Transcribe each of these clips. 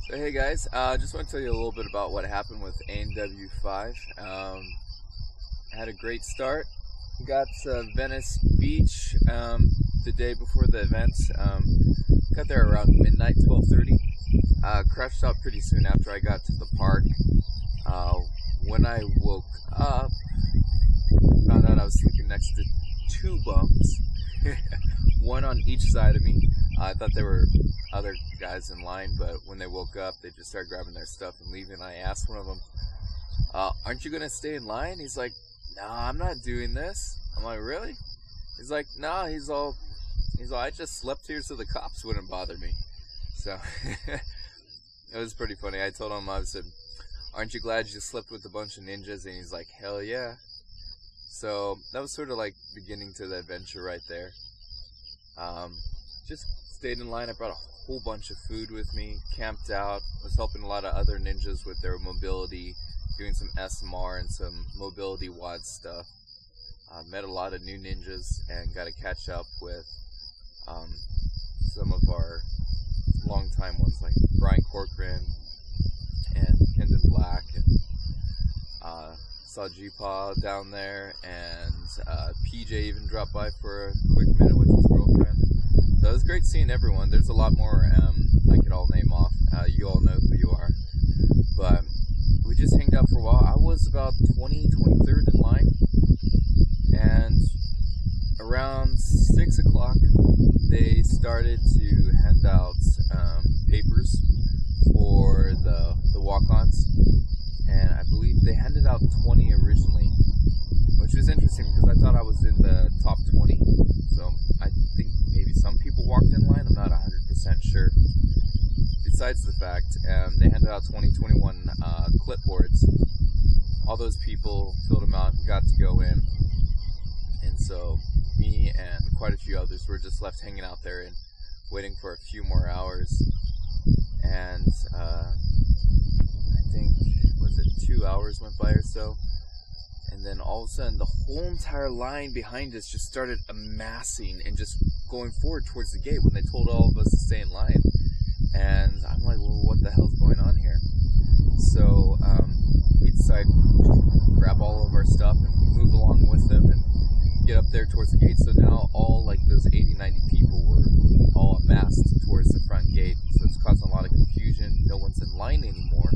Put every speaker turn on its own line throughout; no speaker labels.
So hey guys, just want to tell you a little bit about what happened with ANW5. I had a great start. Got to Venice Beach the day before the event. Got there around midnight, 12:30. Crashed out pretty soon after I got to the park. When I woke up, found out I was sleeping next to two bums, one on each side of me. I thought there were other guys in line, but when they woke up, they just started grabbing their stuff and leaving. I asked one of them, aren't you gonna stay in line? He's like, nah, I'm not doing this. I'm like, really? He's like, nah, he's all, I just slept here so the cops wouldn't bother me. So, it was pretty funny. I told him, I said, aren't you glad you slept with a bunch of ninjas? And he's like, hell yeah. So, that was sort of like beginning to the adventure right there. Just stayed in line. I brought a whole bunch of food with me, camped out, was helping a lot of other ninjas with their mobility, doing some SMR and some mobility WOD stuff. Met a lot of new ninjas and got to catch up with some of our longtime ones like Brian Corcoran and Kendon Black, and saw G-Paw down there, and PJ even dropped by for a quick minute with his girlfriend. So it was great seeing everyone. There's a lot more I could all name off. You all know who you are. But we just hanged out for a while. I was about 23rd in line, and around 6 o'clock they started to hand out papers for the walk-ons, and I believe they handed out 20 originally, which was interesting because I thought I was in the top 20, so I think maybe some people walked in line. I'm not 100% sure. Besides the fact, they handed out 21 clipboards. All those people filled them out and got to go in, and so me and quite a few others were just left hanging out there and waiting for a few more hours. And I think, was it 2 hours went by or so, and then all of a sudden the whole entire line behind us just started amassing and just going forward towards the gate when they told all of us to stay in line. And I'm like, well, what the hell's going on here? So we decided to grab all of our stuff and move along with them and get up there towards the gate. So now all like those 80-90 people were all amassed towards the front gate, so it's causing a lot of confusion. No one's in line anymore,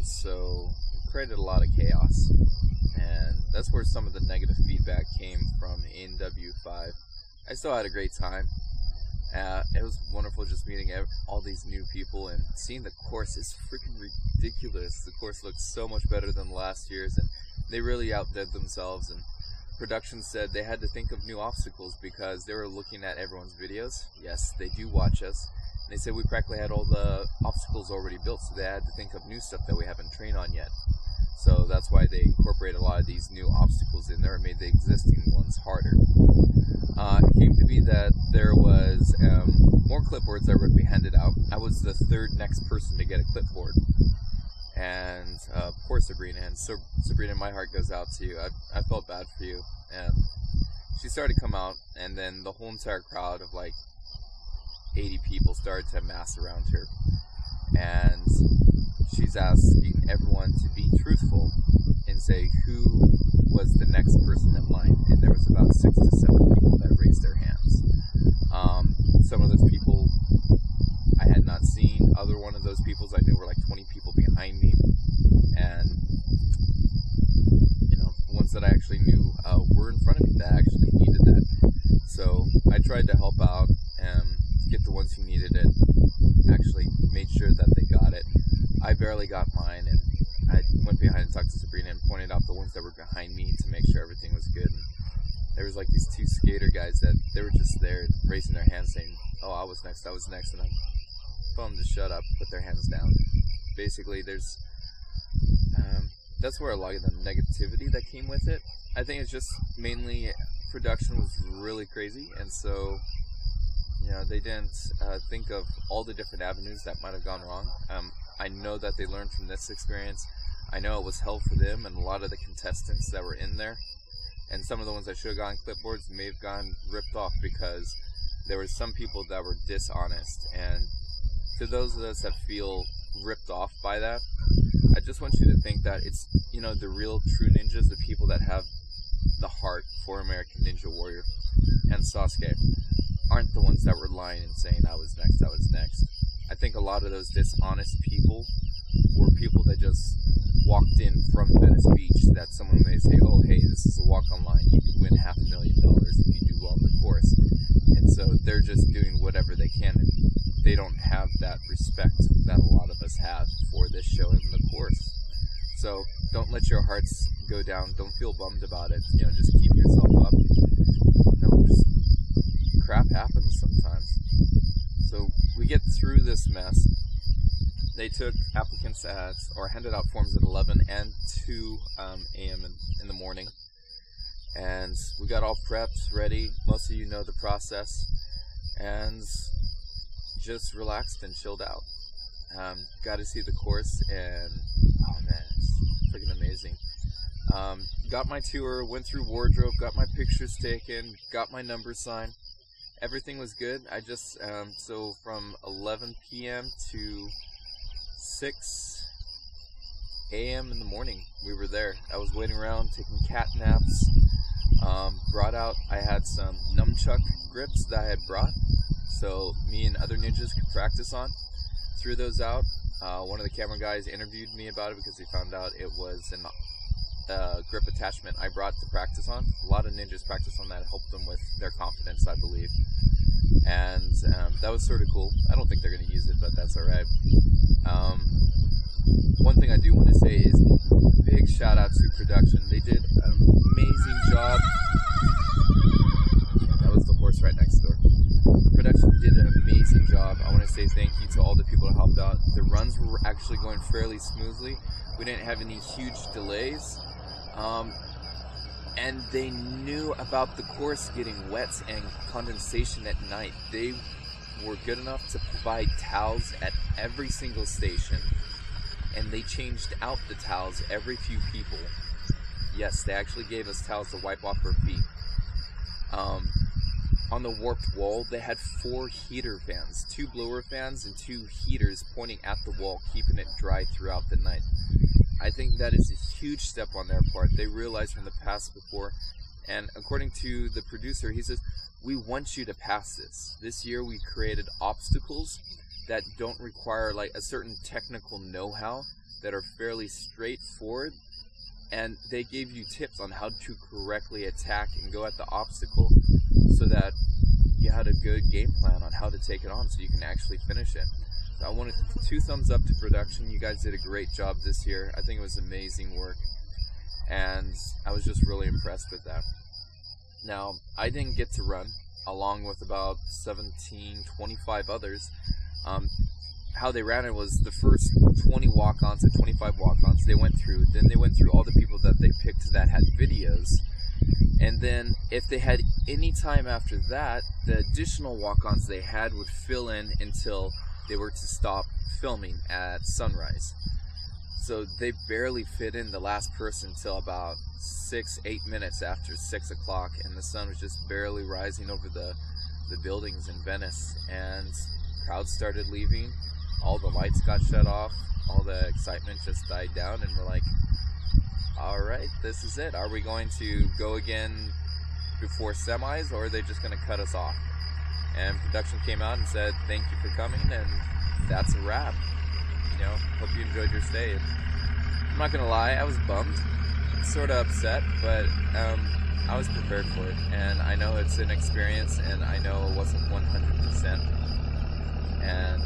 so it created a lot of chaos, and that's where some of the negative feedback came from ANW5. I still had a great time. It was wonderful just meeting all these new people and seeing the course. Is freaking ridiculous. The course looks so much better than last year's, and they really outdid themselves. And production said they had to think of new obstacles because they were looking at everyone's videos. Yes, they do watch us. And they said we practically had all the obstacles already built, so they had to think of new stuff that we haven't trained on yet. So that's why they incorporated a lot of these new obstacles in there and made the existing ones harder. It came to be that there was more clipboards that were being handed out. I was the third next person to get a clipboard. And poor Sabrina, and so Sabrina, my heart goes out to you. I felt bad for you. And she started to come out, and then the whole entire crowd of like 80 people started to amass around her. And she's asking everyone to be truthful and say who was the next person in line. And there was about 6 to 7 people that raised their hands. Some of those people I had not seen. Other one of those people I knew were like 20 people behind me, and you know, the ones that I actually knew were in front of me that actually needed it. So I tried to help out and get the ones who needed it. Actually made sure that they got it. I barely got mine, and I went behind and talked to Sabrina and pointed out the ones that were behind me to make sure everything was good. And there was like these two skater guys that they were just there raising their hands saying, oh, I was next, and I told them to shut up, put their hands down. Basically, there's that's where a lot of the negativity that came with it. I think it's just mainly production was really crazy, and so you know, they didn't think of all the different avenues that might have gone wrong. I know that they learned from this experience. I know it was hell for them and a lot of the contestants that were in there, and some of the ones that should have gotten clipboards may have gotten ripped off because there were some people that were dishonest and to those of us that feel ripped off by that, I just want you to think that it's, you know, the real true ninjas, the people that have the heart for American Ninja Warrior and Sasuke, aren't the ones that were lying and saying I was next, I was next. I think a lot of those dishonest people were people that just walked in from Venice Beach, that someone may say, oh hey, this is a walk online, you could win $500,000 if you do well in the course. And so they're just doing whatever they can, and they don't have that respect that a lot of us have for this show and the course. So don't let your hearts go down, don't feel bummed about it, you know, just keep yourself up. You know, just, crap happens sometimes. So we get through this mess. They took applicants at, or handed out forms at 11 and 2 a.m. in the morning. And we got all prepped, ready. Most of you know the process. And just relaxed and chilled out. Got to see the course, and oh man, it's freaking amazing. Got my tour, went through wardrobe, got my pictures taken, got my number signed. Everything was good. I just, so from 11 p.m. to 6 a.m. in the morning, we were there. I was waiting around, taking cat naps. Brought out, I had some nunchuck grips that I had brought, so me and other ninjas could practice on. Threw those out. One of the camera guys interviewed me about it because he found out it was a grip attachment I brought to practice on. A lot of ninjas practice on that, helped them with their confidence, I believe. And that was sort of cool. I don't think they're going to use it, but that's alright. One thing I do want to say is big shout out to production. They did an amazing job. That was the horse right next door. Production did an amazing job. I want to say thank you to all the people that helped out. The runs were actually going fairly smoothly. We didn't have any huge delays. And they knew about the course getting wet and condensation at night. They were good enough to provide towels at every single station, and they changed out the towels every few people. Yes, they actually gave us towels to wipe off our feet. On the warped wall, they had 4 heater fans, 2 blower fans and 2 heaters pointing at the wall, keeping it dry throughout the night. I think that is a huge step on their part. They realized from the past before, and according to the producer, he says, we want you to pass this. This year we created obstacles that don't require like a certain technical know-how, that are fairly straightforward, and they gave you tips on how to correctly attack and go at the obstacle so that you had a good game plan on how to take it on so you can actually finish it. I wanted 2 thumbs up to production. You guys did a great job this year. I think it was amazing work, and I was just really impressed with that. Now, I didn't get to run, along with about 25 others. How they ran it was the first 20 walk-ons or 25 walk-ons they went through. Then they went through all the people that they picked that had videos. And then if they had any time after that, the additional walk-ons they had would fill in until they were to stop filming at sunrise. So they barely fit in the last person till about 6-8 minutes after 6 o'clock, and the sun was just barely rising over the buildings in Venice, and crowds started leaving, all the lights got shut off, all the excitement just died down, and we're like, alright, this is it. Are we going to go again before semis, or are they just going to cut us off? And production came out and said, thank you for coming, and that's a wrap. You know, hope you enjoyed your stay. I'm not gonna lie, I was bummed, sort of upset, but I was prepared for it, and I know it's an experience, and I know it wasn't 100%, and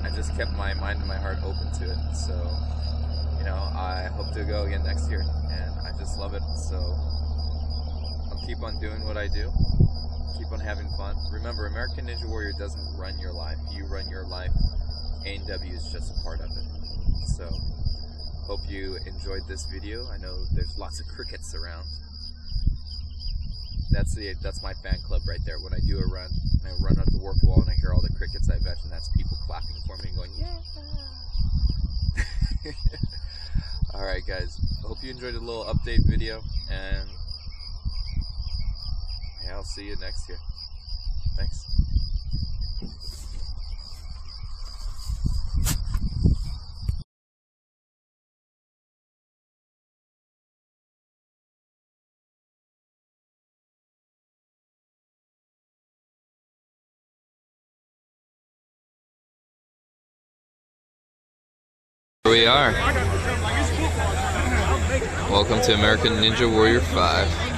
I just kept my mind and my heart open to it. So, you know, I hope to go again next year, and I just love it. So I'll keep on doing what I do, keep on having fun. Remember, American Ninja Warrior doesn't run your life, you run your life. ANW is just a part of it. So, hope you enjoyed this video. I know there's lots of crickets around. That's my fan club right there. When I do a run, and I run up the warp wall and I hear all the crickets, I imagine that's people clapping for me and going, yeah! Alright guys, hope you enjoyed the little update video, and yeah, I'll see you next year. Thanks. we are. Welcome to American Ninja Warrior 5.